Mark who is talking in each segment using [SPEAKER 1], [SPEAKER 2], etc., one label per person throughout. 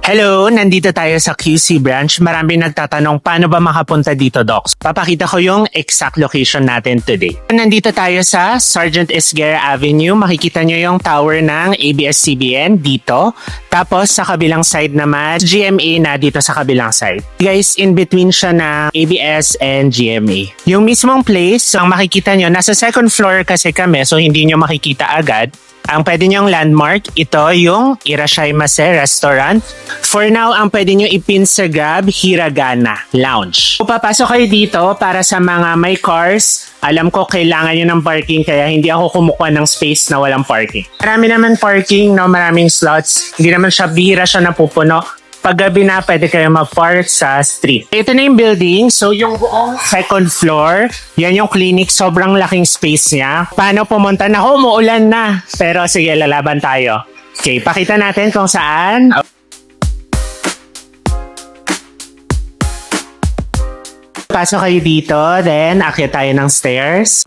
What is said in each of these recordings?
[SPEAKER 1] Hello, nandito tayo sa QC branch. Marami nagtatanong paano ba makapunta dito, Docs. Papakita ko yung exact location natin today. Nandito tayo sa Sergeant Esguerra Avenue. Makikita nyo yung tower ng ABS-CBN dito. Tapos sa kabilang side naman, GMA na dito sa kabilang side. Guys, in between siya ng ABS and GMA. Yung mismong place, ang makikita nyo, nasa second floor kasi kami, so hindi nyo makikita agad. Ang pwede nyong landmark, ito yung Irashaimase Restaurant. For now, ang pwede nyo ipin sa Grab, Hiragana Lounge. Kung papasok kayo dito para sa mga may cars, alam ko kailangan nyo ng parking kaya hindi ako kumukuha ng space na walang parking. Marami naman parking, no? Maraming slots. Hindi naman siya, bihira siya napupuno. Paggabi na, pwede kayo mag-park sa street. Ito na yung building. So, yung buong second floor, yan yung clinic. Sobrang laking space niya. Paano pumunta na? Umuulan na. Pero sige, lalaban tayo. Okay, pakita natin kung saan. Pasok kayo dito, then akyat tayo ng stairs.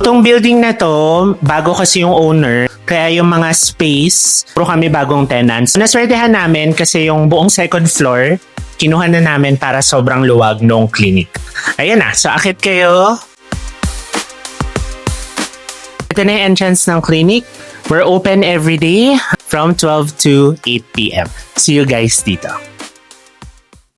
[SPEAKER 1] Itong building na to, bago kasi yung owner, kaya yung mga space, puro kami bagong tenants. Naswertehan namin kasi yung buong second floor, kinuha na namin para sobrang luwag nung clinic. Ayan na, so akit kayo. Ito na yung entrance ng clinic. We're open every day from 12 to 8 p.m. See you guys dito.